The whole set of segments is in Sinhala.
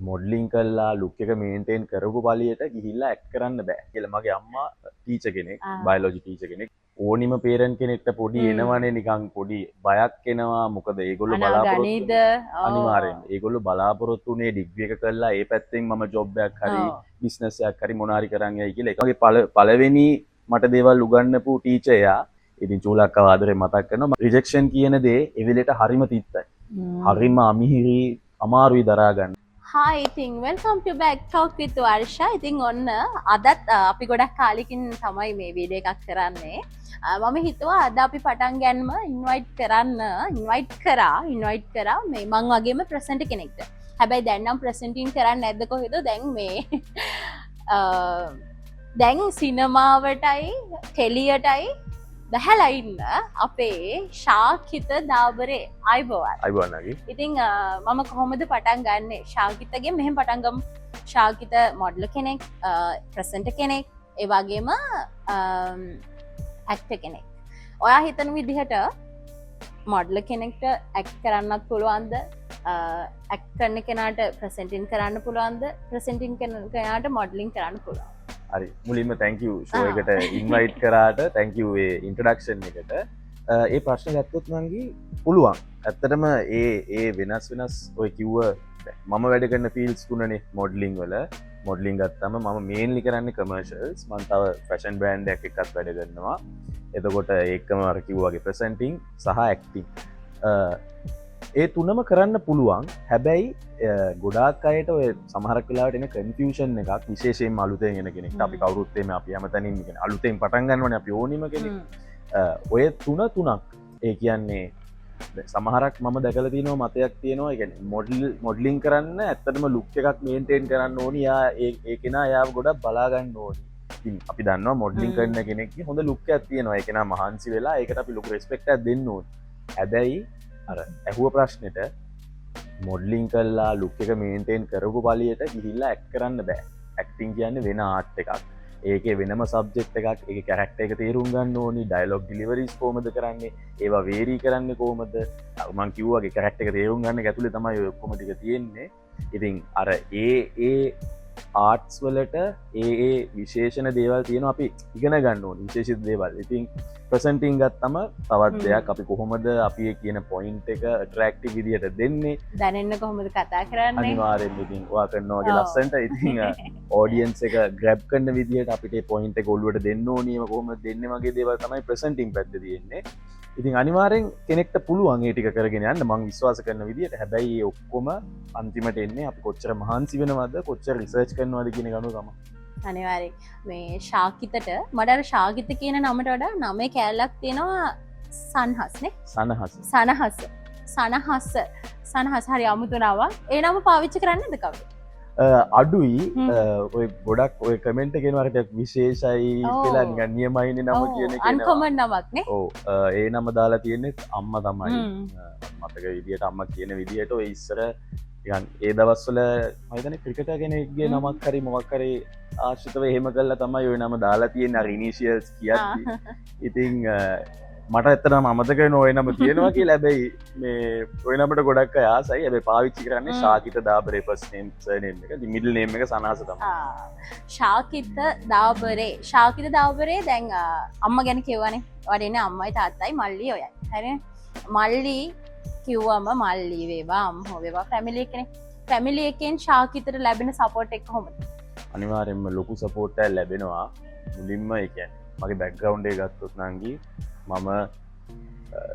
මොඩලින් කල්ලා ලුක් එක මේන්ටේන් කරපු පලියට ගිහිල්ලා ඇක් කරන්න බෑ කියලා මගේ අම්මා ටීචර් කෙනෙක් බයොලොජි ටීචර් කෙනෙක් ඕනිම පේරන්ට් කෙනෙක්ට පොඩි එනවනේ නිකන් පොඩි බයක් එනවා මොකද ඒගොල්ලෝ බලාපොරොත්තු අනිවාර්යෙන් ඒගොල්ලෝ බලාපොරොත්තු උනේ ඩිග්‍රී එක කළා ඒ පැත්තෙන් මම ජොබ් එකක් හරි බිස්නස් එකක් හරි මොනාරි කරන් යයි කියලා ඒකගේ පළවෙනි මට දේවල් උගන්වපු ටීචර් එයා ඉතින් චූලක්කව ආදරේ මතක් කරනවා රිජෙක්ෂන් කියන දේ ඒ වෙලේට හරිම තිත්තයි හරිම අමිහිරි අමාරුයි දරා ගන්න. Hi, ඉතින් welcome to back talk with Varsha. ඉතින් ඔන්න අදත් අපි ගොඩක් කාලෙකින් තමයි මේ වීඩියෝ එකක් කරන්නේ. මම හිතුවා අද අපි පටන් ගන්නම ඉන්වයිට් කරා මේ මං වගේම ප්‍රසන්ට් කෙනෙක්ට. හැබැයි දැන් නම් ප්‍රසන්ටින් කරන්නේ නැද්ද කොහෙද? දැන් මේ දැන් සිනමාවටයි ටෙලියටයි බහැලා ඉන්න අපේ ශාකිත දාබරේ අයිබෝවන් නගි. ඉතින් මම කොහොමද පටන් ගන්නෙ? ශාකිතගෙන් මෙහෙම පටන් ගමු. ශාකිත මොඩල් කෙනෙක්, ප්‍රසන්ටර් කෙනෙක්, ඒ වගේම ඇක්ටර් කෙනෙක්. ඔයා හිතන විදිහට මොඩල් කෙනෙක්ට ඇක්ට් කරන්නත් පුළුවන්ද? ඇක්ට් කරන කෙනාට ප්‍රසන්ටින් කරන්න පුළුවන්ද? ප්‍රසන්ටින් කරන කෙනාට මොඩලින් කරන්න පුළුවන්ද? හරි මුලින්ම thank you show එකට invite කරාට thank you ඒ introduction එකට ඒ ප්‍රශ්න ගත්තොත් නංගි පුළුවන් ඇත්තටම ඒ වෙනස් ඔය කිව්ව මම වැඩ කරන fields තුනනේ modeling වල modeling ගත්තම මම mainly කරන්නේ commercials මම තව fashion brand එකක් එක්කත් වැඩ කරනවා එතකොට ඒකම අර කිව්වාගේ presenting සහ acting ඒ තුනම කරන්න පුළුවන් හැබැයි ගොඩාක් අයට ඔය සමහරක් වෙලාවට එන කන්ෆියුෂන් එකක් විශේෂයෙන් අලුතෙන් එන කෙනෙක්ට අපි කවුරුත් එමේ අපි හැමතැනින්ම කියන්නේ අලුතෙන් පටන් ගන්නවනේ අපි ඕනිම කෙනෙක් ඔය තුනක් ඒ කියන්නේ සමහරක් මම දැකලා තියෙනවා මතයක් තියෙනවා ඒ කියන්නේ මොඩලින් කරන්න ඇත්තටම ලුක් එකක් මේන්ටේන් කරන්න ඕනි යා ඒ කෙනා යාව ගොඩක් බලා ගන්න ඕනි ඉතින් අපි දන්නවා මොඩලින් කරන කෙනෙක්ගේ හොඳ ලුක් එකක් තියෙනවා ඒ කෙනා මහන්සි වෙලා ඒකට අපි ලොකු රෙස්පෙක්ට් එකක් දෙන්න ඕනි හැබැයි අර ඇහුව ප්‍රශ්නෙට මොඩලින් කල්ලා ලුක් එක මේන්ටේන් කරපු පලියට ගිහිල්ලා ඇක් කරන්න බෑ ඇක්ටිං කියන්නේ වෙන ආර්ට් එකක් ඒක වෙනම සබ්ජෙක්ට් එකක් ඒක කැරක්ටර් එක තේරුම් ගන්න ඕනි ඩයලොග් ඩිලිවරිස් කොහොමද කරන්නේ ඒවා වේරි කරන්නේ කොහොමද මම කිව්වාගේ කැරක්ටර් එක තේරුම් ගන්න එක ඇතුලේ තමයි ඔය ඔක්කොම ටික තියෙන්නේ ඉතින් අර ඒ ආර්ට්ස් වලට ඒ විශේෂණ දේවල් තියෙනවා අපි ඉගෙන ගන්න ඕනි විශේෂිත දේවල් ඉතින් ප්‍රසන්ටිං ගත්තම තවත් දෙයක් අපි කොහොමද අපි කියන පොයින්ට් එක ඇට්‍රැක්ටිව් විදියට දෙන්නේ දැනෙන්න කොහොමද කතා කරන්නේ අනිවාර්යෙන් ඉතින් ඔයා කරනවා වගේ ලස්සනට ඉතින් ඔඩියන්ස් එක ග්‍රැබ් කරන විදියට අපිට පොයින්ට් එක ඔළුවට දෙන්න ඕනියම කොහොමද දෙන්නේ වගේ දේවල් තමයි ප්‍රසන්ටිං පැත්තේ තියෙන්නේ ඉතින් අනිවාර්යෙන් කෙනෙක්ට පුළුවන් ඒ ටික කරගෙන යන්න මම විශ්වාස කරන විදියට හැබැයි ඒ ඔක්කොම අන්තිමට එන්නේ අපි කොච්චර මහන්සි වෙනවද කොච්චර රිසර්ච් කරනවද කියන එක අනුව තමයි අනිවාර්යෙන් මේ ශාකිතට මට අර ශාකිත කියන නමට වඩා නමේ කැලලක් තියෙනවා සන්හස්නේ සනහස් හරි අමුතු නමක් ඒ නම පාවිච්චි කරන්නද කවුද අඩුයි ඔය ගොඩක් ඔය කමෙන්ට් එකෙනවරට විශේෂයි කියලා නිකන් නියමයිනේ නම කියන එක අන්කොමන් නමක් නේ ඔව් ඒ නම දාලා තියෙන්නේ අම්මා තමයි මතක විදියට අම්මා කියන විදියට ඔය ඉස්සර ඒ දවස්වල මයිතන ක්‍රිකටර් කෙනෙක්ගේ නමක් හරි මොකක් හරි ආශ්‍රිතව එහෙම කළා තමයි ওই නම දාලා තියෙන්නේ අර ඉනිෂියල්ස් කියන්නේ. ඉතින් මට ඇත්තටම අමතක වෙන ওই නම තියෙනවා කියලා. හැබැයි මේ ওই නමට ගොඩක් අය ආසයි. හැබැයි පාවිච්චි කරන්නේ ශාකිත දාබරේ ෆස්ට් නේම් සර්නේම් එක. ඉතින් මිඩල් නේම් එක සනහස තමයි. ශාකිත දාබරේ දැන් අම්මා ගැන කියවනේ. ඔයාලා ඉන්නේ අම්මයි තාත්තයි මල්ලි ඔයයි. හරිනේ. මල්ලි කිව්වම මල්ලි වේවා අම්මෝ වේවා ෆැමිලි එකනේ ෆැමිලි එකෙන් ශාකිතට ලැබෙන සපෝට් එක කොහොමද අනිවාර්යෙන්ම ලොකු සපෝට් එකක් ලැබෙනවා මුලින්ම ඒ කියන්නේ මගේ බෑග්ග්‍රවුන්ඩ් එක ගත්තොත් නංගි මම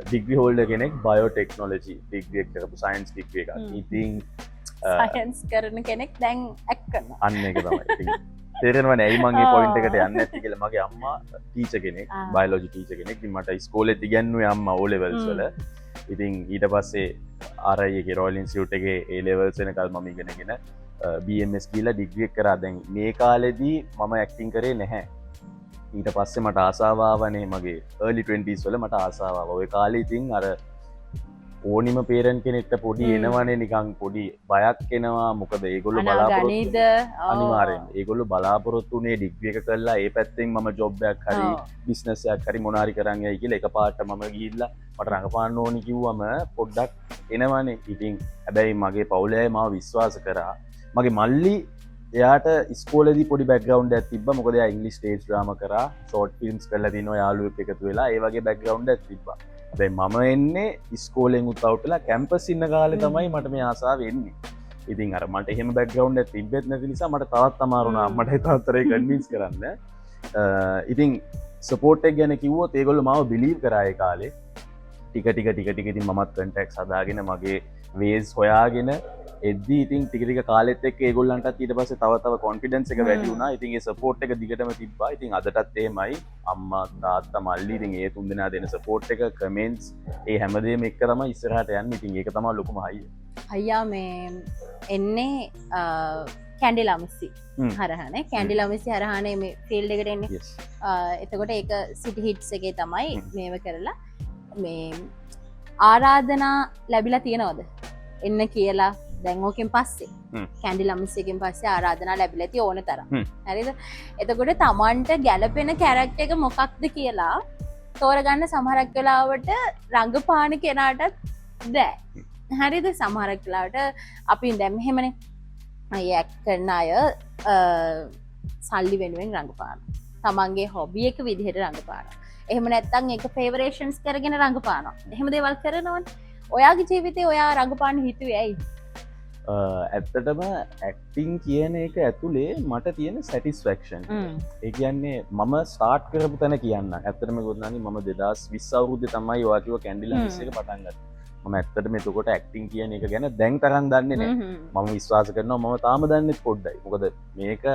ඩිග්‍රී හෝල්ඩර් කෙනෙක් බයෝටෙක්නොලොජි ඩිග්‍රී එක කරපු සයන්ස් ඩිග්‍රී එකක් ඉතින් සයන්ස් කරන කෙනෙක් දැන් ඇක්ට් කරනවා අන්න ඒක තමයි ඉතින් තේරෙනවනේ ඇයි මම මේ පොයින්ට් එකට යන්නේ නැති කියලා මගේ අම්මා ටීචර් කෙනෙක් බයෝලොජි ටීචර් කෙනෙක් ඉතින් මට ඉස්කෝලේත් ඉගෙනුවේ අම්මා O levels වල ඉතින් ඊට පස්සේ RI එකේ රොයල් ඉන්ස්ටිටියුට් එකේ A levels වෙනකල් මම ඉගෙනගෙන BMS කියලා ඩිග්‍රී එක කරා දැන් මේ කාලෙදී මම ඇක්ටිං කරේ නැහැ ඊට පස්සේ මට ආසාව ආවනේ මගේ early 20s වල මට ආසාව ආවා ඔය කාලේ ඉතින් අර ඕනිම පේරන්ට් කෙනෙක්ට පොඩි එනවනේ නිකන් පොඩි බයක් එනවා මොකද ඒගොල්ලෝ බලාපොරොත්තු අනිවාර්යෙන් ඒගොල්ලෝ බලාපොරොත්තු උනේ ඩිග්‍රී එක කරලා ඒ පැත්තෙන් මම ජොබ් එකක් හරි බිස්නස් එකක් හරි මොනාරි කරන් යයි කියලා එකපාරට මම ගිහිල්ලා මට රඟපාන්න ඕනි කිව්වම පොඩ්ඩක් එනවනේ ඉතින් හැබැයි මගේ පවුලේ මාව විශ්වාස කරා මගේ මල්ලි එයාට ස්කෝලදි පොඩි බැක්ගවන්් තිබ මොකද ඉංගලි ටේජ් ්‍රම කර ෂෝට් ෆිල්ම්ස් කල තින යාලුව එකතු වෙලා ඒවගේ බැක්ගවන්් තිබ ඇයි මම එන්නේ ස්කෝලෙන් උත්තවටලා කැම්පස් ඉන්න කාලෙ තමයි මට මේ ආසා වෙන්නේ ඉතින් අර මට එහෙම බැක්ගවන්් තිබෙත් නැති නිසා මට තවත් අමාරුණා මට තාත්තරය කන්වින්ස් කරන්න ඉතින් සපෝට්ක් ගැන කිව්වෝ ඒගොල්ල මාව බිලීව් කරාය කාලේ ටික මත් කටෙක් සදාගෙන මගේ වේස් හොයාගෙන එද්දී ඉතින් ටිකටික කාලෙත් එක් ඒගොල්ලන්ට ඊට පස්සේ තව කොන්ෆිඩන්ස් එක වැඩි වුණා. ඉතින් ඒ සපෝට් එක දිගටම තිබ්බා. ඉතින් අදටත් එහෙමයි. අම්මා තාත්තා මල්ලි ඉතින් ඒ තුන්දෙනා දෙන සපෝට් එක කමෙන්ට්ස් ඒ හැමදේම එක්ක තමයි ඉස්සරහට යන්නේ. ඉතින් ඒක තමයි ලොකුම හයිය. අයියා මේ එන්නේ කැන්ඩි ළමසි හරහනේ කැන්ඩි ළමසි හරහනේ මේ ෆීල්ඩ් එකට එන්නේ. එතකොට ඒක සිටි හිට්ස් එකේ තමයි මේව කරලා මේ ආරාධනා ලැබිලා තියෙනවද එන්න කියලා දැන් ඕකෙන් පස්සේ කැන්ඩි ළමසියකින් පස්සේ ආරාධනා ලැබිලා තියෙ ඕන තරම් හරිද එතකොට තමන්ට ගැළපෙන කැරක්ටර් එක මොකක්ද කියලා තෝරගන්න සමහරක් වෙලාවට රංගපාන කෙනාටත් බෑ හරිද සමහරක් වෙලාවට අපි දැන් මෙහෙමනේ අය ඇක්ට් කරන අය සල්ලි වෙනුවෙන් රංගපාන තමන්ගේ හොබි එක විදිහට රංගපාන එහෙම නැත්නම් ඒක ෆේවරේෂන්ස් කරගෙන රංගපානවා. එහෙම දේවල් කරනවනේ. ඔයාගේ ජීවිතේ ඔයා රංගපාන්න හිතුවේ ඇයි? ඇත්තටම ඇක්ටිං කියන එක ඇතුලේ මට තියෙන සැටිස්ෆැක්ෂන්. ඒ කියන්නේ මම ස්ටාර්ට් කරපු තැන කියන්න. ඇත්තටම ගොඩනගන්නේ මම 2020 අවුරුද්දේ තමයි ඔයා කිව්ව කැන්ඩිලා මිස් එක පටන් ගත්තේ. මම ඇත්තටම එතකොට ඇක්ටිං කියන එක ගැන දැන් තරම් දන්නේ නැහැ. මම විශ්වාස කරනවා මම තාම දන්නේ පොඩ්ඩයි. මොකද මේක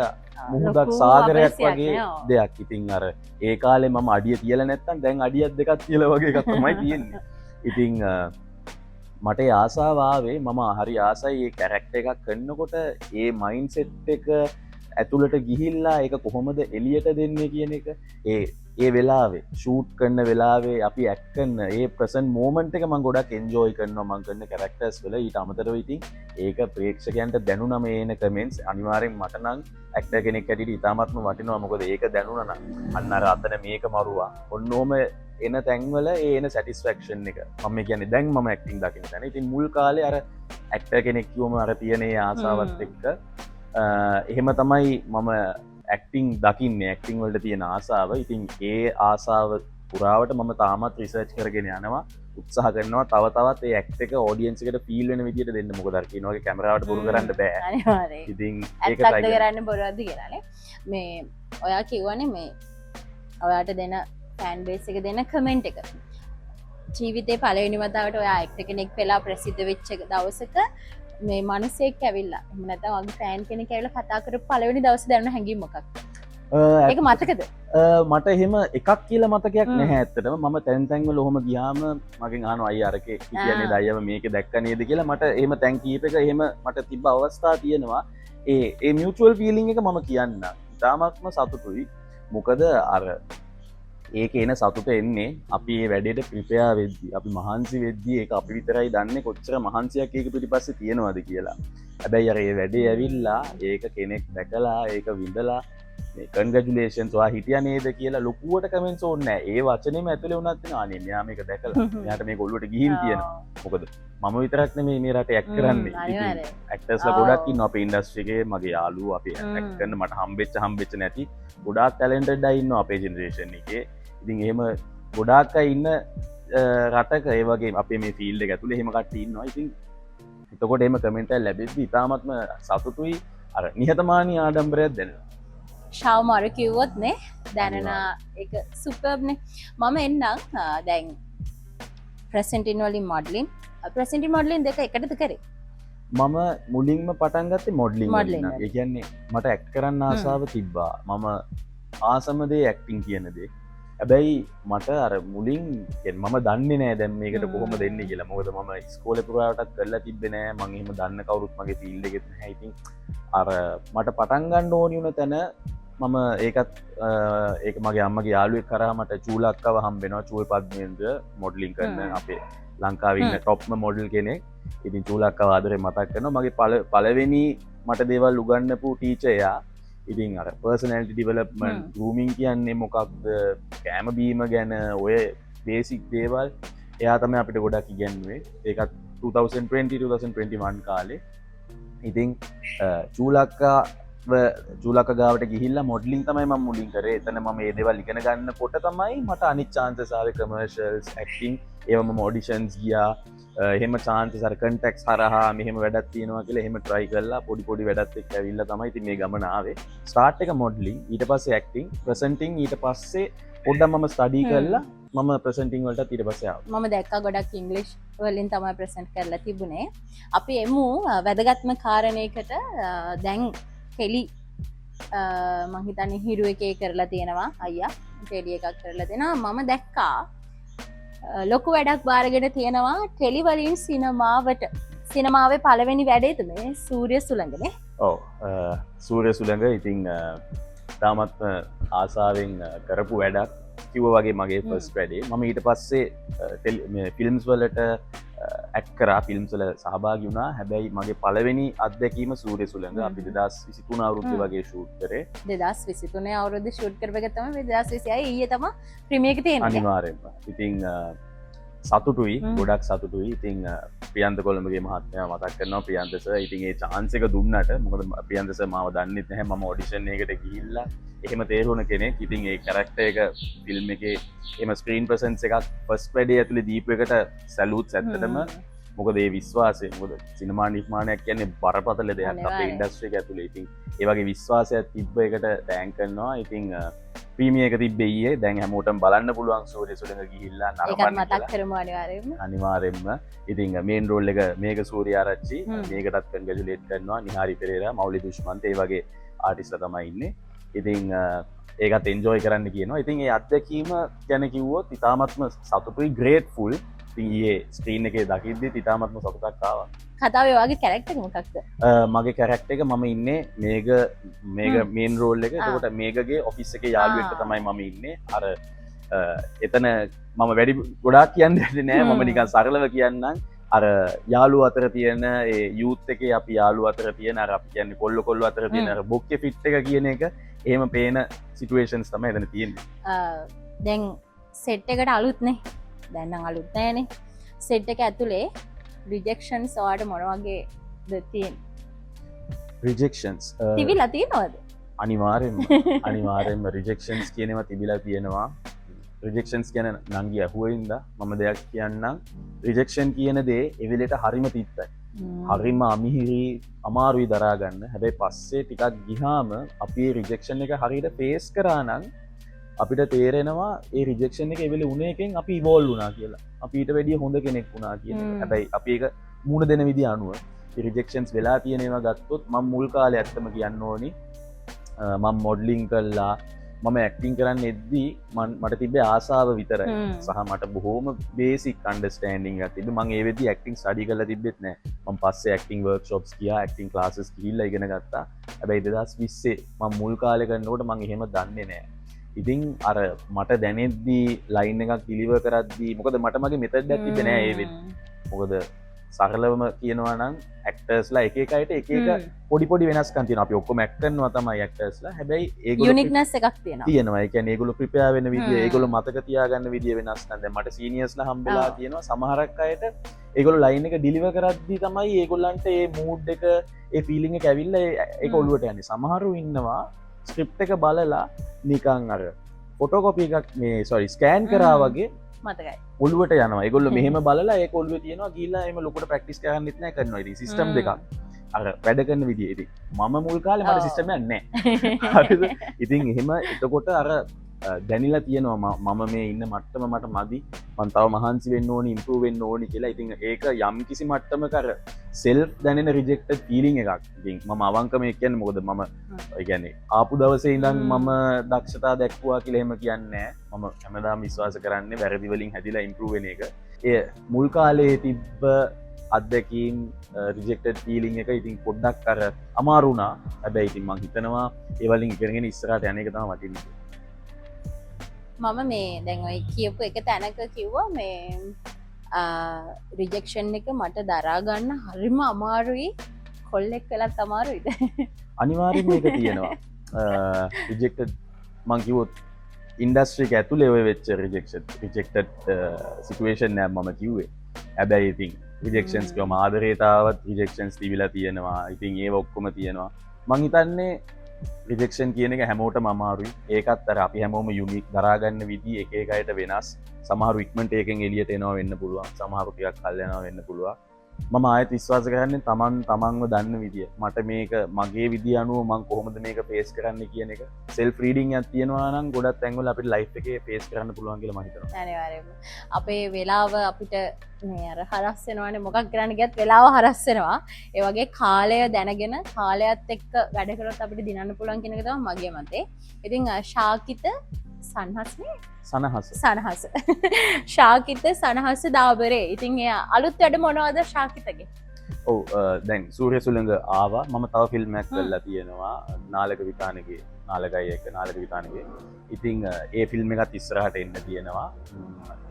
මුහුදක් සාගරයක් වගේ දෙයක්. ඉතින් අර ඒ කාලේ මම අඩිය තියලා නැත්තම් දැන් අඩියක් දෙකක් තියලා වගේ එකක් තමයි තියෙන්නේ. ඉතින් මට ආසාව ආවේ මම හරි ආසයි මේ කැරක්ටර් එකක් කරනකොට ඒ මයින්ඩ්සෙට් එක ඇතුළට ගිහිල්ලා ඒක කොහොමද එළියට දෙන්නේ කියන එක ඒ වෙලාවේ ෂූට් කරන වෙලාවේ අපි ඇක්ට් කරන ඒ ප්‍රසන්ට් මොමන්ට් එක මම ගොඩක් එන්ජොයි කරනවා මම කරන කැරක්ටර්ස් වල ඊට අමතරව ඉතින් ඒක ප්‍රේක්ෂකයන්ට දැනුණා මේ එන කමෙන්ට්ස් අනිවාර්යෙන් මට නම් ඇක්ටර් කෙනෙක් හැටියට ඉතාමත්ම වටිනවා මොකද ඒක දැනුණා නම් අන්න අර අතන මේක මරුවා ඔන්නෝම එන තැන්වල ඒ එන සැටිස්ෆැක්ෂන් එක මම කියන්නේ දැන් මම ඇක්ටිං දකින්න දැන ඉතින් මුල් කාලේ අර ඇක්ටර් කෙනෙක් කිව්වම අර තියෙන ඒ ආසාවත් එක්ක එහෙම තමයි මම ඇක්ටිං දකින්නේ ඇක්ටිං වලට තියෙන ආසාව ඉතින් ඒ ආසාව පුරාවට මම තාමත් රිසර්ච් කරගෙන යනවා උත්සාහ කරනවා තව තවත් ඒ ඇක්ට් එක ඔඩියන්ස් එකට ෆීල් වෙන විදිහට දෙන්න මොකද අර කියන වගේ කැමරාවට බොරු කරන්න බෑ අනිවාර්යයෙන් ඉතින් ඒක try කරන්න බොරුවක්ද කියලානේ මේ ඔයා කියවනේ මේ ඔයාට දෙන ෆෑන් බේස් එක දෙන කමෙන්ට් එක ජීවිතේ පළවෙනි වතාවට ඔයා ඇක්ටර් කෙනෙක් වෙලා ප්‍රසිද්ධ වෙච්ච දවසක මේ මනසෙක් ඇවිල්ලා එහෙම නැත්නම් වගේ ෆෑන් කෙනෙක් ඇවිල්ලා කතා කරපු පළවෙනි දවසේ දැනුණ හැඟීම මොකක්ද? ඒක මතකද? මට එහෙම එකක් කියලා මතකයක් නැහැ ඇත්තටම මම තැන් තැන් වල ඔහොම ගියාම මගෙන් අහනවා අයියා අරකේ කියන්නේ දයව මේක දැක්ක නේද කියලා මට එහෙම තැන් කීප එක එහෙම මට තිබ්බ අවස්ථා තියෙනවා ඒ මියුචුවල් ෆීලිං එක මම කියන්න ඉතාමත්ම සතුටුයි මොකද අර ඒක එන සතුට එන්නේ අපි ඒ වැඩේට ප්‍රිපෙයාර් වෙද්දී අපි මහන්සි වෙද්දී ඒක අපි විතරයි දන්නේ කොච්චර මහන්සියක් ඒක පිටිපස්සේ තියෙනවද කියලා. හැබැයි අර ඒ වැඩේ ඇවිල්ලා ඒක කෙනෙක් දැකලා ඒක විඳලා මේ කන්ග්‍රැචුලේෂන්ස් ඔයා හිටියා නේද කියලා ලොකුවට කමෙන්ට්ස් ඕනේ නැහැ. ඒ වචනේම ඇතුලේ වුණත් වෙනවා. අනේ මෙයා මේක දැකලා මෙයාට මේක ඔළුවට ගිහින් තියෙනවා. මොකද මම විතරක් නෙමෙයි මේ රටේ ඇක්ට් කරන්නේ. ඇක්ටර්ස්ලා ගොඩක් ඉන්නවා අපේ ඉන්ඩස්ට්‍රි එකේ මගේ යාළුවෝ අපි ඇක්ට් කරන මට හම්බෙච්ච නැති ගොඩාක් ටැලන්ටඩ් අය ඉන්නවා අපේ ජෙනරේෂන් එකේ. ඉතින් එහෙම ගොඩාක් අය ඉන්න රටක ඒ වගේ අපේ මේ ෆීල්ඩ් එක ඇතුලේ එහෙම කට්ටිය ඉන්නවා. ඉතින් එතකොට එහෙම කමෙන්ට් එකක් ලැබෙද්දි ඉතාමත්ම සතුටුයි. අර නිහතමානී ආඩම්බරයක් දැනෙනවා. ශාව මර කිව්වොත් නේ දැනෙන එක සුපර්බ්නේ. මම එන්නම් දැන් ප්‍රසෙන්ටින් වලින් මොඩලින් ප්‍රසෙන්ටින් මොඩලින් දෙක එකටද කරේ? මම මුලින්ම පටන් ගත්තේ මොඩලින් වලින්. ඒ කියන්නේ මට ඇක්ට් කරන්න ආසාව තිබ්බා. මම ආසම දේ ඇක්ටිං කියන දේ. හැබැයි මට අර මුලින් මම දන්නේ නෑ දැන් මේකට කොහොම දෙන්නේ කියලා. මොකද මම ඉස්කෝලේ පුරාවටත් කරලා තිබ්බේ නෑ. මම එහෙම දන්න කවුරුත් මගේ ෆීල්ඩ් එකෙත් නැහැ. ඉතින් අර මට පටන් ගන්න ඕනි වුණ තැන මම ඒකත් ඒක මගේ අම්මගේ යාළුවෙක් කරා මට චූලක්කව හම්බෙනවා. චූල් පද්මේන්ද්‍ර මොඩලින් කරන අපේ ලංකාවේ ඉන්න টොප්ම මොඩල් කෙනෙක්. ඉතින් චූලක්කව ආදරේ මතක් කරනවා. මගේ පළවෙනි මට දේවල් උගන්වපු ටීචර් එයා. ඉතින් අර පර්සනැලිටි ඩෙවලොප්මන්ට් ගෲමින් කියන්නේ මොකක්ද කෑම බීම ගැන ඔය බේසික් දේවල් එයා තමයි අපිට ගොඩක් ඉගැන්වුවේ. ඒකත් 2020 2021 කාලේ. ඉතින් චූලක ගාවට ගිහිල්ල මොඩලින් තමයි ම මුලින් කරේ එතන ම ඒ දෙවල් ඉගෙන ගන්න පොට තමයි මට අනිත් චාන්සසාාව කමර්ශල්ස් ඇක්ටිං ඒවම මෝඩිෂන්ස් ගියා එහෙම චාන්ත සරකන්ටෙක්ස් හරහා මෙහෙම වැඩත් තියෙනවා කියලා එහෙම ට්‍රයි කරලා පොඩි පොඩි වැඩත් එක්ක ඇවිල්ලා තමයි ඉතින් මේ ගමන ආවේ ස්ටාර්ට් එක මොඩලින් ඊට පස්සේ ඇක්ටිං ප්‍රසන්ටිං ඊට පස්සේ පොඩ්ඩක් මම ස්ටඩී කරලා මම ප්‍රසන්ටිං වලට ඊට පස්සේ ආවා මම දැක්කා ගොඩක් ඉංග්ලිෂ් වලින් තමයි ප්‍රසන්ට් කරලා තිබුණේ අපි එමු වැදගත්ම කාරණයකට දැන් කෙලි මං හිතන්නේ හිරු එකේ කරලා තියෙනවා අයියා ටෙලි එකක් කරලා දෙනවා මම දැක්කා ලොකු වැඩක් බාරගෙන තියෙනවා ටෙලි වලින් සිනමාවේ පළවෙනි වැඩේ තමයි සූර්ය සුළඟනේ ඔව් සූර්ය සුළඟ ඉතින් තාමත් ආසාවෙන් කරපු වැඩක් කිව්ව වගේ මගේ ෆස්ට් වැඩේ මම ඊට පස්සේ ෆිල්ම්ස් වලට ඇක් කරා ෆිල්ම්ස් වල සහභාගී වුණා හැබැයි මගේ පළවෙනි අත්දැකීම සූර්ය සුළඟ අපි 2023 අවුරුද්දේ වගේ ෂූට් කරේ 2023 අවුරුද්දේ ෂූට් කරපු එක තමයි 2026 ඊයේ තමයි ප්‍රීමියර් එක තියෙන්නේ අනිවාර්යෙන්ම ඉතින් සතුටුයි ගොඩක් සතුටුයි ඉතින් ප්‍රියන්ත කොළඹගේ මහත්මයා මතක් කරනවා ප්‍රියන්ත සර් ඉතින් ඒ chance එක දුන්නට මොකද ප්‍රියන්ත සර් මාව දන්නෙත් නැහැ මම ඔඩිෂන් එකකට ගිහිල්ලා එහෙම තේරුණ කෙනෙක් ඉතින් ඒ කැරක්ටර් එක ෆිල්ම් එකේ එහෙම ස්ක්‍රීන් ප්‍රසන්ස් එකක් ෆස්ට් වැඩේ ඇතුලේ දීපු එකට සැලූට්ස් ඇත්තටම මොකද ඒ විශ්වාසය මොකද සිනමා නිර්මාණයක් කියන්නේ බරපතල දෙයක් අපේ ඉන්ඩස්ට්‍රි එක ඇතුලේ ඉතින් ඒ වගේ විශ්වාසයක් තිබ්බ එකට තෑන්ක් කරනවා ඉතින් ප්‍රීමියර් එක තිබ්බේ ඊයේ දැන් හැමෝටම බලන්න පුළුවන් සූර්ය සුළඟ ගිහිල්ලා නරඹන්න මතක් කරමු අනිවාර්යෙන්ම ඉතින් මේන් රෝල් එක මේක සූර්ය ආරච්චි මේකටත් කන්ග්‍රැචුලේට් කරනවා නිහාරි පෙරේරා මෞලි දුෂ්මන්ත ඒ වගේ ආටිස්ලා තමයි ඉන්නේ ඉතින් ඒකත් එන්ජෝයි කරන්න කියනවා ඉතින් ඒ අත්දැකීම ගැන කිව්වොත් ඉතාමත්ම සතුටුයි ග්‍රේට්ෆුල් ඊයේ ස්ක්‍රීන් එකේ දකිද්දි ඉතාමත්ම සතුටක් ආවා කතාවේ වගේ කැරක්ටර් එක මොකක්ද මගේ කැරක්ටර් එක මම ඉන්නේ මේක මේන් රෝල් එක එතකොට මේකගේ ඔෆිස් එකේ යාළුවෙක්ට තමයි මම ඉන්නේ අර එතන මම වැඩි ගොඩාක් කියන්නේ නෑ මම නිකන් සරලව කියන්නම් අර යාළුව අතර තියෙන ඒ යූත් එකේ අපි යාළුව අතර තියෙන අර අපි කියන්නේ කොල්ල අතර තියෙන අර බොක්කේ ෆිට් එක කියන එක එහෙම පේන සිටුේෂන්ස් තමයි එතන තියෙන්නේ දැන් සෙට් එකට අලුත්නේ දැන් නම් අලුත් නෑනේ සෙට් එක ඇතුලේ රිජෙක්ෂන්ස් ඔයාලට මොන වගේද තියෙන්නේ රිජෙක්ෂන්ස් තිබිලා තියෙනවද අනිවාර්යෙන්ම රිජෙක්ෂන්ස් කියනවා තිබිලා තියෙනවා රිජෙක්ෂන්ස් කියන නංගි ඇහුවින්ද මම දෙයක් කියන්නම් රිජෙක්ෂන් කියන දේ එවිලට හරිම තිත්තයි හරිම අමිහිරි අමාරුයි දරාගන්න හැබැයි පස්සේ ටිකක් ගිහාම අපි රිජෙක්ෂන් එක හරියට ෆේස් කරා නම් අපිට තේරෙනවා ඒ රිජෙක්ෂන් එක එවෙල උන එකෙන් අපි ඉවෝල් වුණා කියලා අපිට වැඩිය හොඳ කෙනෙක් වුණා කියන හැබැයි අපි ඒක මුණ දෙන විදිහ අනුව රිජෙක්ෂන්ස් වෙලා තියෙනවා ගත්තොත් මම මුල් කාලේ ඇත්තම කියන්න ඕනි මම මොඩලින් කළා මම ඇක්ටිං කරන්න එද්දී මට තිබේ ආසාව විතරයි සහ මට බොහෝම බේසික් අන්ඩර්ස්ටෑන්ඩින්ග් එකක් තිබ්බේ මම ඒ වෙද්දී ඇක්ටිං ස්ටඩි කරලා තිබ්බෙත් නෑ මම පස්සේ ඇක්ටිං වර්ක්ෂොප්ස් ගියා ඇක්ටිං ක්ලාසස් ගිහිල්ලා ඉගෙන ගත්තා හැබැයි 2020 මම මුල් කාලේ කරනකොට මම එහෙම දන්නේ නෑ ඉතින් අර මට දැනෙද්දී ලයින් එකක් ඩිලිවර් කරද්දී මොකද මට මගේ මෙතඩ් එකක් තිබ්බේ නෑ ඒ වෙද්දී මොකද සරලවම කියනවා නම් ඇක්ටර්ස්ලා එක එක අයට එක එක පොඩි වෙනස්කම් තියෙනවා අපි ඔක්කොම ඇක්ට් කරනවා තමයි ඇක්ටර්ස්ලා හැබැයි ඒගොල්ලෝ යුනික්නස් එකක් තියෙනවා ඒ කියන්නේ ඒගොල්ලෝ ප්‍රිපෙයාර් වෙන විදිය ඒගොල්ලෝ මතක තියාගන්න විදිය වෙනස් නම් දැන් මට සීනියර්ස්ලා හම්බෙලා තියෙනවා සමහරක් අයට ඒගොල්ලෝ ලයින් එක ඩිලිවර් කරද්දී තමයි ඒගොල්ලන්ට ඒ මූඩ් එක ඒ ෆීලිං එක ඇවිල්ලා ඒක ඔළුවට යන්නේ සමහරු ඉන්නවා ස්ක්‍රිප්ට් එක බලලා නිකන් අර ෆොටෝකොපි එකක් මේ ස්කෑන් කරා වගේ මතකයි ඔළුවට යනවා ඒගොල්ලෝ මෙහෙම බලලා ඒක ඔළුවේ තියෙනවා ගිහිල්ලා එහෙම ලොකුට ප්‍රැක්ටිස් කරන්නෙත් නැහැ කරනවා ඉතින් සිස්ටම් දෙකක් අර වැඩ කරන විදිය ඉතින් මම මුල් කාලේ මට සිස්ටම් එකක් නැහැ හරිද ඉතින් එහෙම එතකොට අර දැනිලා තියෙනවා මම මේ ඉන්න මට්ටම මට මදි මම තව මහන්සි වෙන්න ඕනි ඉම්ප්‍රූව් වෙන්න ඕනි කියලා ඉතින් ඒක යම් කිසි මට්ටමක අර සෙල්ෆ් දැනෙන රිජෙක්ටඩ් ෆීලිං එකක් ඉතින් මම අවංකම කියන්නේ මොකද මම ඒ කියන්නේ ආපු දවසේ ඉඳන් මම දක්ෂතා දැක්වුවා කියලා එහෙම කියන්නේ නැහැ මම හැමදාම විශ්වාස කරන්නේ වැරදි වලින් හැදිලා ඉම්ප්‍රූව් වෙන එක ඒ මුල් කාලේ තිබ්බ අත්දැකීම් රිජෙක්ටඩ් ෆීලිං එක ඉතින් පොඩ්ඩක් අර අමාරු වුණා හැබැයි ඉතින් මම හිතනවා ඒ වලින් ඉගෙනගෙන ඉස්සරහට යන එක තමයි වටින්නේ මම මේ දැන් ඔය කියපු එක තැනක කිව්වා මේ රිජෙක්ෂන් එක මට දරා ගන්න හරිම අමාරුයි කොල්ලෙක් වෙලත් අමාරුයිද අනිවාර්යයෙන්ම මේක තියෙනවා රිජෙක්ටඩ් මං කිව්වොත් ඉන්ඩස්ට්‍රි එක ඇතුලේ ඔය වෙච්ච රිජෙක්ටඩ් සිටුේෂන් නෑ මම කිව්වේ හැබැයි ඉතින් රිජෙක්ෂන්ස් කියවම ආදරේතාවත් රිජෙක්ෂන්ස් තිබිලා තියෙනවා. ඉතින් ඒ ඔක්කොම තියෙනවා. මං හිතන්නේ රිජෙක්ෂන් කියන එක හැමෝටම අමාරුයි. ඒකත් අර අපි හැමෝම යුනික් දරාගන්න විදි එක එක අයට වෙනස්. සමහරු ඉක්මනට ඒකෙන් එළියට එනවා වෙන්න පුළුවන්. සමහරු ටිකක් කල් යනවා වෙන්න පුළුවන්. මම ආයෙත් විශ්වාස කරන්නේ තමන්ව දන්න විදිය. මට මේක මගේ විදිය අනුව මං කොහොමද මේක ෆේස් කරන්න කියන එක සෙල්ෆ් රීඩින් එකක් තියෙනවා නම් ගොඩක් තැන්වල අපිට ලයිෆ් එකේ ෆේස් කරන්න පුළුවන් කියලා මම හිතනවා. අනිවාර්යයෙන්ම. අපේ වෙලාව අපිට මේ අර හරස් වෙනවානේ මොකක් කරන්න ගියත් වෙලාව හරස් වෙනවා. ඒ වගේ කාලය දැනගෙන කාලයත් එක්ක වැඩ කරොත් අපිට දිනන්න පුළුවන් කියන එක තමයි මගේ මතේ. ඉතින් ශාකිත සන්හස්නේ සනහස ශාකිත සනහස දාබරේ. ඉතින් එයා අලුත් වැඩ මොනවද ශාකිතගේ? ඔව් දැන් සූර්ය සුළඟ ආවා. මම තව ෆිල්ම් එකක් කරලා තියෙනවා නාලක විතානගේ නාලකයි එක නාලක විතානගේ. ඉතින් ඒ ෆිල්ම් එකත් ඉස්සරහට එන්න තියෙනවා.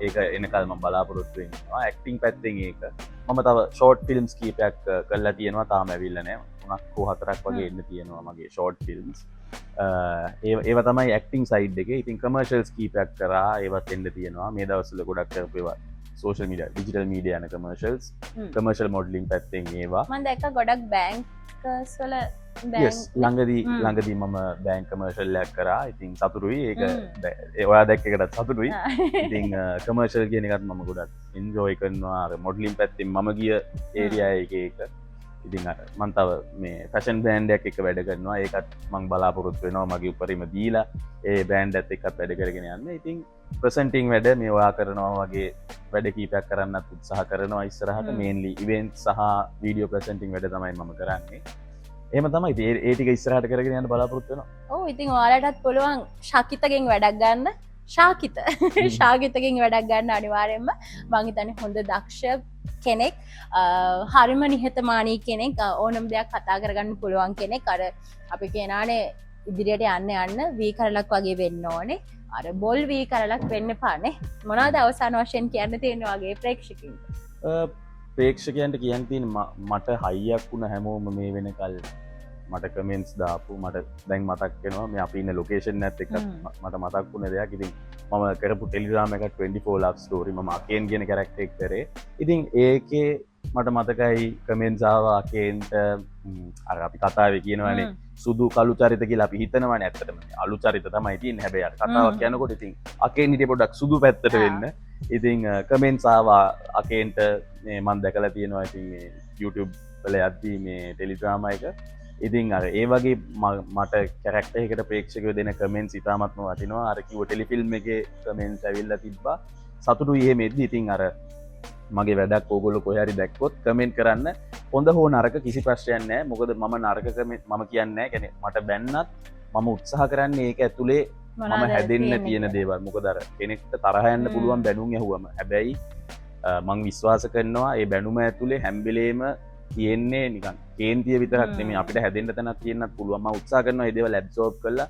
ඒක එනකල් මම බලාපොරොත්තු වෙනවා. ඇක්ටිං පැත්තෙන් ඒක මම තව ෂෝට් ෆිල්ම්ස් කීපයක් කරලා තියෙනවා. තාම ඇවිල්ලා නැහැ. 3ක් හෝ 4ක් වගේ එන්න තියෙනවා මගේ ෂෝට් ෆිල්ම්ස්. ඒව තමයි ඇක්ටිං සයිඩ් එකේ. ඉතින් කමර්ෂල්ස් කීපයක් කරා ඒවත් එන්න තියෙනවා. මේ දවස්වල ගොඩක් කරපේවා සෝෂල් මීඩියා ඩිජිටල් මීඩියා යන කමර්ෂල්ස් කමර්ෂල් මොඩලින් පැත්තෙන් ඒවා මම දැක්ක ගොඩක් බැංක්ස් වල ළඟදී මම බෑන්ක් කමර්ෂල් එකක් කරා. ඉතින් සතුටුයි ඒක ඔයා දැක්ක එකටත් සතුටුයි. ඉතින් කමර්ෂල් කියන එකත් මම ගොඩක් එන්ජොයි කරනවා. අර මොඩලින් පැත්තෙන් මම ගිය ඒරියා එකේ එක. ඉතින් මම තව මේ ෆැෂන් බ්‍රෑන්ඩ් එකක් එක්ක වැඩ කරනවා. ඒකත් මම බලාපොරොත්තු වෙනවා මගේ උපරිම දීලා ඒ බ්‍රෑන්ඩ් එකත් එක්කත් වැඩ කරගෙන යන්න. ඉතින් ප්‍රසන්ටිං වැඩ මේ ඔයා කරනවා වගේ වැඩ කීපයක් කරන්නත් උත්සාහ කරනවා ඉස්සරහට. මේන්ලි ඉවෙන්ට් සහ වීඩියෝ ප්‍රසන්ටිං වැඩ තමයි මම කරන්නේ. එහෙම තමයි. ඉතින් ඒ ටික ඉස්සරහට කරගෙන යන්න බලාපොරොත්තු වෙනවා. ඔව් ඉතින් ඔයාලටත් පුළුවන් ශාකිතගෙන් වැඩක් ගන්න. ශාකිතගෙන් වැඩක් ගන්න අනිවාර්යයෙන්ම මං හිතන්නේ හොඳ දක්ෂ කෙනෙක්, හරිම නිහතමානී කෙනෙක්, ඕනම දෙයක් කතා කරගන්න පුළුවන් කෙනෙක්. අර අපි කියනානේ ඉදිරියට යන්න වී කරලක් වගේ වෙන්න ඕනේ. අර බොල් වී කරලක් වෙන්න එපානේ. මොනවද අවසාන වශයෙන් කියන්න තියෙන්නේ වගේ ප්‍රේක්ෂකයන්ට? ප්‍රේක්ෂකයන්ට කියන්න තියෙන්නේ මට හයියක් වුණ හැමෝම මේ වෙනකල් මට කමෙන්ට්ස් දාපු මට දැන් මතක් වෙනවා මේ අපි ඉන්න ලොකේෂන් එකත් එක්ක මට මතක් වුණ දෙයක්. ඉතින් මම කරපු ටෙලිග්‍රෑම් එක 24 love story මම අකේන් කියන කැරක්ටර් එක කරේ. ඉතින් ඒකේ මට මතකයි කමෙන්ට්ස් ආවා අකේන්ට අර අපි කතාවේ කියනවානේ සුදු කළු චරිත කියලා අපි හිතනවානේ. ඇත්තටම අලු චරිත තමයි තියෙන්නේ. හැබැයි අර කතාවක් කියනකොට ඉතින් අකේන් හිටිය පොඩ්ඩක් සුදු පැත්තට වෙන්න. ඉතින් කමෙන්ට්ස් ආවා අකේන්ට මේ මම දැකලා තියෙනවා ඉතින් මේ YouTube වල යද්දී මේ ටෙලිග්‍රෑම් එක. ඉතින් අර ඒ වගේ මට කැරක්ටර් එකකට ප්‍රේක්ෂකයෝ දෙන කමෙන්ට්ස් ඉතාමත්ම වටිනවා. අර කිව්ව ටෙලිෆිල්ම් එකේ කමෙන්ට්ස් ඇවිල්ලා තිබ්බා. සතුටුයි එහෙම එද්දි. ඉතින් අර මගේ වැඩක් ඕගොල්ලෝ කොහේ හරි දැක්කොත් කමෙන්ට් කරන්න. හොඳ හෝ නරක කිසි ප්‍රශ්නයක් නැහැ. මොකද මම නරක කමෙන්ට් මම කියන්නේ නැහැ. කියන්නේ මට බැන්නත් මම උත්සාහ කරන්නේ ඒක ඇතුලේ මම හැදෙන්න තියෙන දේවල්. මොකද අර කෙනෙක්ට තරහ යන්න පුළුවන් බැනුම් ඇහුවම. හැබැයි මං විශ්වාස කරනවා ඒ බැනුම ඇතුලේ හැම වෙලේම තියෙන්නේ නිකන් කේන්තිය විතරක් නෙමෙයි අපිට හැදෙන්න තැනක් තියෙන්නත් පුළුවන්. මම උත්සාහ කරනවා මේ දේවල් ඇබ්සෝබ් කරලා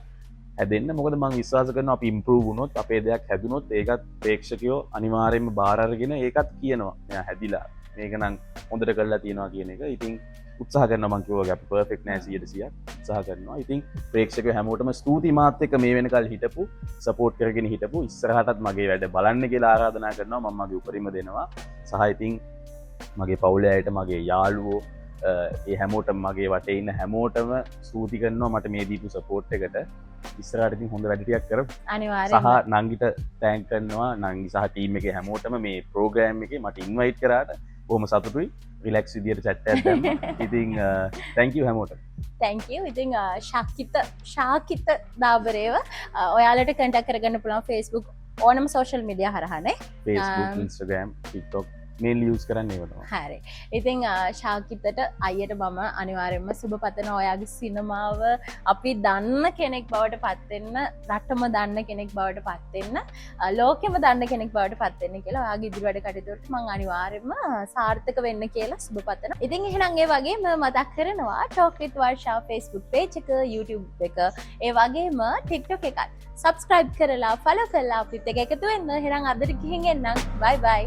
හැදෙන්න. මොකද මම විශ්වාස කරනවා අපි ඉම්ප්‍රූව් වුණොත් අපේ දෙයක් හැදුනොත් ඒකත් ප්‍රේක්ෂකයෝ අනිවාර්යයෙන්ම බාර අරගෙන ඒකත් කියනවා මෙයා හැදිලා මේක නම් හොඳට කරලා තියෙනවා කියන එක. ඉතින් උත්සාහ කරනවා මම කිව්වා වගේ අපි පර්ෆෙක්ට් නෑ 100%ක් උත්සාහ කරනවා. ඉතින් ප්‍රේක්ෂකයෝ හැමෝටම ස්තුතියි මාත් එක්ක මේ වෙනකල් හිටපු සපෝට් කරගෙන හිටපු ඉස්සරහටත් මගේ වැඩ බලන්න කියලා ආරාධනා කරනවා. මම මගේ උපරිම දෙනවා. සහ ඉතින් මගේ පවුලේ අයට මගේ යාළුවෝ ඒ හැමෝටම මගේ වටේ ඉන්න හැමෝටම ස්තුති කරනවා මට මේ දීපු සපෝට් එකට. ඉස්සරහට ඉතින් හොඳ වැඩ ටිකක් කරමු. අනිවාර්යයෙන්ම. සහ නංගිට තෑන්ක් කරනවා. නංගි සහ ටීම් එකේ හැමෝටම මේ ප්‍රෝග්‍රෑම් එකේ මට ඉන්වයිට් කරාට බොහොම සතුටුයි. රිලැක්ස් විදියට chat එකක් දැම්මා. ඉතින් thank you හැමෝටම. thank you. ඉතින් ශාකිත දාබරේව ඔයාලට කන්ටැක්ට් කරගන්න පුළුවන් Facebook ඕනම social media හරහානේ. Facebook, Instagram, TikTok මේල් යස් කරන්න ඒවනවා. හරි. ඉතින් ශාකිතට අයියට මම අනිවාර්යයෙන්ම සුබ පතනවා. ඔයාගේ සිනමාව අපි දන්න කෙනෙක් බවට පත් වෙන්න, රටම දන්න කෙනෙක් බවට පත් වෙන්න, ලෝකෙම දන්න කෙනෙක් බවට පත් වෙන්න කියලා ඔයාගේ ඉදිරි වැඩ කටයුතු වලට මම අනිවාර්යයෙන්ම සාර්ථක වෙන්න කියලා සුබ පතනවා. ඉතින් එහෙනම් ඒ වගේම මතක් කරනවා Talk with Varsha Facebook page එක, YouTube එක, ඒ වගේම TikTok එකත් subscribe කරලා follow කරලා අපිත් එක්ක එකතු වෙන්න. එහෙනම් අදට ගිහින් එන්නම්. bye bye.